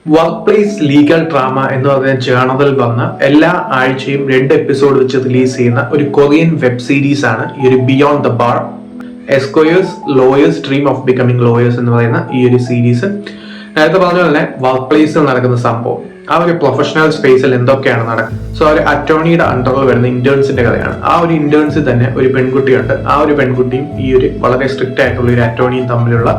Work place legal drama എന്ന് പറയുന്ന ജേണലിൽ വന്ന എല്ലാ ആഴ്ചയും 2 എപ്പിസോഡ് വെച്ച് റിലീസ് ചെയ്യുന്ന ഒരു കൊറിയൻ വെബ് സീരീസ് ആണ് ഈ ഒരു beyond the bar esquires lawyers dream of becoming lawyers എന്ന് പറയുന്ന ഈ ഒരു സീരീസ്. നേരത്തെ പറഞ്ഞ തന്നെ വർക്ക് പ്ലേസിൽ നടക്കുന്ന സംഭവം, ആ ഒരു പ്രൊഫഷണൽ സ്പേസിൽ എന്തൊക്കെയാണ് നടക്കുന്നത്. സോ ഒരു അറ്റോർണിയുടെ അണ്ടറിൽ വരുന്ന ഇന്റേൺസിന്റെ കഥയാണ്. ആ ഒരു ഇന്റേൺസിൽ തന്നെ ഒരു പെൺകുട്ടിയുണ്ട്. ആ ഒരു പെൺകുട്ടിയും ഈ ഒരു വളരെ സ്ട്രിക്റ്റ് ആയിട്ടുള്ള ഒരു അറ്റോർണിയും തമ്മിലുള്ള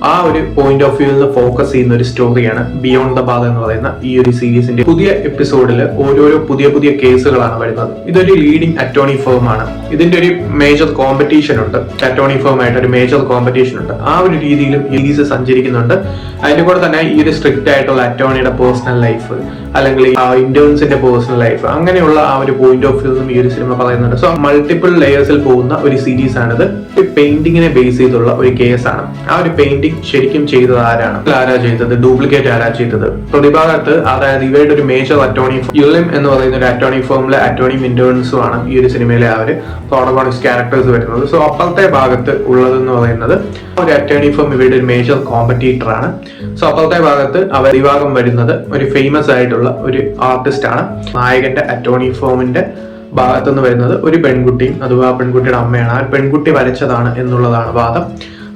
ആ ഒരു പോയിന്റ് ഓഫ് വ്യൂവിൽ നിന്ന് ഫോക്കസ് ചെയ്യുന്ന ഒരു സ്റ്റോറിയാണ് ബിയോണ്ട് ദ ബാർ എന്ന് പറയുന്ന ഈ ഒരു സീരീസിന്റെ പുതിയ എപ്പിസോഡിൽ ഓരോരോ പുതിയ കേസുകളാണ് വരുന്നത്. ഇതൊരു ലീഡിംഗ് അറ്റോർണി ഫേം ആണ്. ഇതിന്റെ ഒരു മേജർ കോമ്പറ്റീഷൻ ഉണ്ട്, അറ്റോർണി ഫേം ആയിട്ട് ഒരു മേജർ കോമ്പറ്റീഷൻ ഉണ്ട്. ആ ഒരു രീതിയിലും സീരീസ് സഞ്ചരിക്കുന്നുണ്ട്. അതിന്റെ കൂടെ തന്നെ ഈ ഒരു സ്ട്രിക്റ്റ് ആയിട്ടുള്ള അറ്റോർണിയുടെ പേഴ്സണൽ ലൈഫ് അല്ലെങ്കിൽ ഇന്റേൺസിന്റെ പേഴ്സണൽ ലൈഫ്, അങ്ങനെയുള്ള ആ ഒരു പോയിന്റ് ഓഫ് വ്യൂന്നും ഈ ഒരു സിനിമ പറയുന്നുണ്ട്. സോ മൾട്ടിപ്പിൾ ലെയേഴ്സിൽ പോകുന്ന ഒരു സീരീസ് ആണിത്. പെയിന്റിങ്ങിനെ ബേസ് ചെയ്തുള്ള ഒരു കേസാണ്. ആ ഒരു പെയിന്റിംഗ് ശരിക്കും ചെയ്തത് ആരാ ചെയ്തത്, ഡ്യൂപ്ലിക്കേറ്റ് ആരാ ചെയ്തത്, പ്രതിഭാഗത്ത് അതായത് ഇവരുടെ ഒരു മേജർ അറ്റോർണി യുലിം എന്ന് പറയുന്ന ഒരു അറ്റോർണി ഫേമിലെ അറ്റോർണി ഇന്റേൺസും ആണ് ഈ ഒരു സിനിമയിലെ ആ ഒരു പ്രോട്ടഗോണിസ്റ്റ് ക്യാരക്ടേഴ്സ് വരുന്നത്. സോ അപ്പുറത്തെ ഭാഗത്ത് ഉള്ളതെന്ന് പറയുന്നത് ഒരു അറ്റോർണി ഫേം ഇവരുടെ ഒരു മേജർ കോമ്പറ്റീറ്റർ ആണ്. സോ അപ്പുറത്തെ ഭാഗത്ത് അവർ വിഭാഗം വരുന്നത് ഒരു ഫേമസ് ആയിട്ടുള്ള ഒരു ആർട്ടിസ്റ്റ് ആണ്. നായകന്റെ അറ്റോർണി ഫേമിന്റെ ഭാഗത്തുനിന്ന് വരുന്നത് ഒരു പെൺകുട്ടിയും അതും ആ പെൺകുട്ടിയുടെ അമ്മയാണ്. ആ പെൺകുട്ടി വരച്ചതാണ് എന്നുള്ളതാണ് വാദം.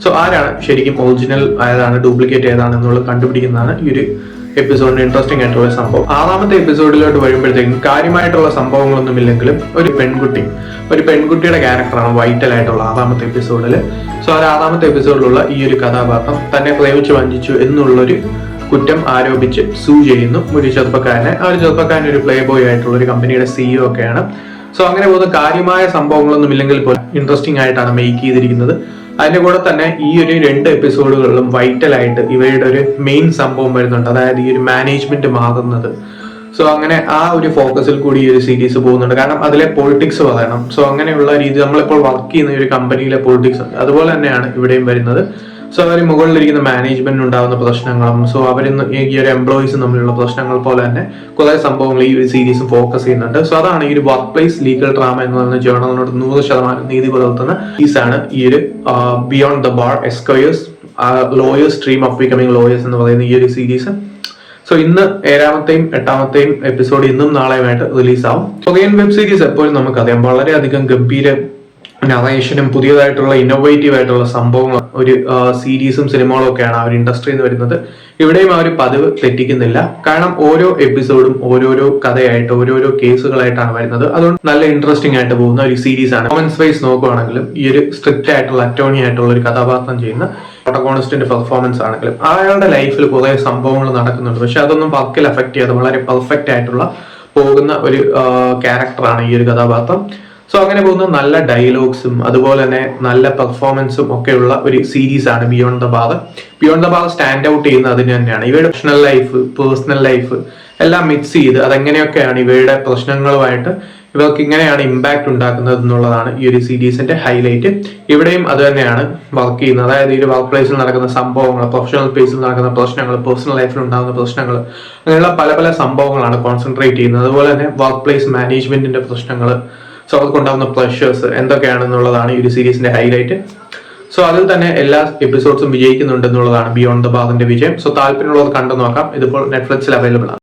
സോ ആരാണ് ശരിക്കും ഒറിജിനൽ ഏതാണ്, ഡ്യൂപ്ലിക്കേറ്റ് ഏതാണ് എന്നുള്ളത് കണ്ടുപിടിക്കുന്നതാണ് ഈ ഒരു എപ്പിസോഡിന് ഇൻട്രസ്റ്റിംഗ് ആയിട്ടുള്ള സംഭവം. 6ാമത്തെ എപ്പിസോഡിലോട്ട് വരുമ്പോഴത്തേക്കും കാര്യമായിട്ടുള്ള സംഭവങ്ങളൊന്നും ഇല്ലെങ്കിലും ഒരു പെൺകുട്ടിയുടെ ക്യാരക്ടറാണ് വൈറ്റൽ ആയിട്ടുള്ള 6ാമത്തെ എപ്പിസോഡിൽ. സോ ആ 6ാമത്തെ എപ്പിസോഡിലുള്ള ഈ ഒരു കഥാപാത്രം തന്നെ പ്രേമിച്ച് വഞ്ചിച്ചു എന്നുള്ളൊരു കുറ്റം ആരോപിച്ച് സൂ ചെയ്യുന്നു ഒരു ചെറുപ്പക്കാരനെ. ആ ഒരു ചെറുപ്പക്കാരൻ ഒരു പ്ലേ ബോയ് ആയിട്ടുള്ള ഒരു കമ്പനിയുടെ CEO ഒക്കെയാണ്. സോ അങ്ങനെ പോകുന്ന കാര്യമായ സംഭവങ്ങളൊന്നും ഇല്ലെങ്കിൽ പോലും ഇൻട്രസ്റ്റിംഗ് ആയിട്ടാണ് മേക്ക് ചെയ്തിരിക്കുന്നത്. അതിന്റെ കൂടെ തന്നെ ഈ ഒരു 2 എപ്പിസോഡുകളിലും വൈറ്റൽ ആയിട്ട് ഇവയുടെ ഒരു മെയിൻ സംഭവം വരുന്നുണ്ട്, അതായത് ഈ ഒരു മാനേജ്മെന്റ് മാറുന്നത്. സോ അങ്ങനെ ആ ഒരു ഫോക്കസിൽ കൂടി ഈ ഒരു സീരീസ് പോകുന്നുണ്ട്. കാരണം അതിലെ പൊളിറ്റിക്സ് പറയണം. സോ അങ്ങനെയുള്ള രീതി നമ്മളിപ്പോൾ വർക്ക് ചെയ്യുന്ന ഒരു കമ്പനിയിലെ പൊളിറ്റിക്സ് ഉണ്ട്, അതുപോലെ തന്നെയാണ് ഇവിടെയും വരുന്നത്. സോ അവർ മുകളിലിരിക്കുന്ന മാനേജ്മെന്റിന് ഉണ്ടാകുന്ന പ്രശ്നങ്ങളും സോ അവരിന്ന് ഈ ഒരു എംപ്ലോയീസും തമ്മിലുള്ള പ്രശ്നങ്ങൾ പോലെ തന്നെ കുറെ സംഭവങ്ങൾ ഈ ഒരു സീരീസും ഫോക്കസ് ചെയ്യുന്നുണ്ട്. സോ അതാണ് ഈ ഒരു വർക്ക് പ്ലേസ് ലീഗൽ ഡ്രാമ എന്ന് പറയുന്ന ജേർണലിനോട് 100% നീതി പുലർത്തുന്ന പീസാണ് ഈ ഒരു beyond the bar esquires lawyers dream of becoming lawyers എന്ന് പറയുന്ന ഈ ഒരു സീരീസ്. സോ ഇന്ന് 7ാമത്തെയും 8ാമത്തെയും എപ്പിസോഡ് ഇന്നും നാളെയുമായിട്ട് റിലീസ് ആവും. കൊറിയൻ വെബ് സീരീസ് എപ്പോഴും നമുക്കറിയാം വളരെയധികം ഗംഭീര നറേഷനും പുതിയതായിട്ടുള്ള ഇന്നോവേറ്റീവ് ആയിട്ടുള്ള സംഭവങ്ങൾ ഒരു സീരീസും സിനിമകളും ഒക്കെയാണ് ആ ഒരു ഇൻഡസ്ട്രിയിൽ നിന്ന് വരുന്നത്. ഇവിടെയും ആ ഒരു പതിവ് തെറ്റിക്കുന്നില്ല. കാരണം ഓരോ എപ്പിസോഡും ഓരോരോ കഥയായിട്ട് ഓരോരോ കേസുകളായിട്ടാണ് വരുന്നത്. അതുകൊണ്ട് നല്ല ഇൻട്രസ്റ്റിംഗ് ആയിട്ട് പോകുന്ന ഒരു സീരീസ് ആണ്. പെർഫോമൻസ് വൈസ് നോക്കുകയാണെങ്കിലും ഈ ഒരു സ്ട്രിക്റ്റ് ആയിട്ടുള്ള അറ്റോർണി ആയിട്ടുള്ള ഒരു കഥാപാത്രം ചെയ്യുന്ന പ്രോട്ടഗോണിസ്റ്റിന്റെ പെർഫോമൻസ് ആണെങ്കിലും അയാളുടെ ലൈഫിൽ കുറെ സംഭവങ്ങൾ നടക്കുന്നുണ്ട്. പക്ഷെ അതൊന്നും വർക്കിൽ അഫക്ട് ചെയ്യാതെ വളരെ പെർഫെക്റ്റ് ആയിട്ടുള്ള പോകുന്ന ഒരു ക്യാരക്ടറാണ് ഈ ഒരു കഥാപാത്രം. സോ അങ്ങനെ പോകുന്ന നല്ല ഡയലോഗ്സും അതുപോലെ തന്നെ നല്ല പെർഫോമൻസും ഒക്കെയുള്ള ഒരു സീരീസ് ആണ് beyond the bar. Beyond the bar stand out ചെയ്യുന്നത് അതിന് തന്നെയാണ്. ഇവയുടെ പ്രൊഫഷണൽ ലൈഫ് പേഴ്സണൽ ലൈഫ് എല്ലാം മിക്സ് ചെയ്ത് അതെങ്ങനെയൊക്കെയാണ് ഇവയുടെ പ്രശ്നങ്ങളുമായിട്ട് ഇവർക്ക് ഇങ്ങനെയാണ് ഇമ്പാക്ട് ഉണ്ടാക്കുന്നത് എന്നുള്ളതാണ് ഈ ഒരു സീരീസിന്റെ ഹൈലൈറ്റ്. ഇവിടെയും അത് തന്നെയാണ് വർക്ക് ചെയ്യുന്നത്. അതായത് ഈ ഒരു വർക്ക് പ്ലേസിൽ നടക്കുന്ന സംഭവങ്ങൾ, പ്രൊഫഷണൽ സ്പേസിൽ നടക്കുന്ന പ്രശ്നങ്ങൾ, പേഴ്സണൽ ലൈഫിൽ ഉണ്ടാകുന്ന പ്രശ്നങ്ങൾ, അങ്ങനെയുള്ള പല സംഭവങ്ങളാണ് കോൺസെൻട്രേറ്റ് ചെയ്യുന്നത്. അതുപോലെ തന്നെ വർക്ക് പ്ലേസ് മാനേജ്മെന്റിന്റെ പ്രശ്നങ്ങൾ, സോ അവർക്കുണ്ടാകുന്ന പ്ലഷേഴ്സ് എന്തൊക്കെയാണെന്നുള്ളതാണ് ഈ ഒരു സീരീസിന്റെ ഹൈലൈറ്റ്. സോ അതിൽ തന്നെ എല്ലാ എപ്പിസോഡ്സും വിജയിക്കുന്നുണ്ട് എന്നുള്ളതാണ് ബിയോണ്ട് ദ ബാറിന്റെ വിജയം. സോ താല്പര്യമുള്ളവർ കണ്ടു നോക്കാം. ഇതിപ്പോൾ നെറ്റ്ഫ്ലിക്സിൽ അവൈലബിൾ ആണ്.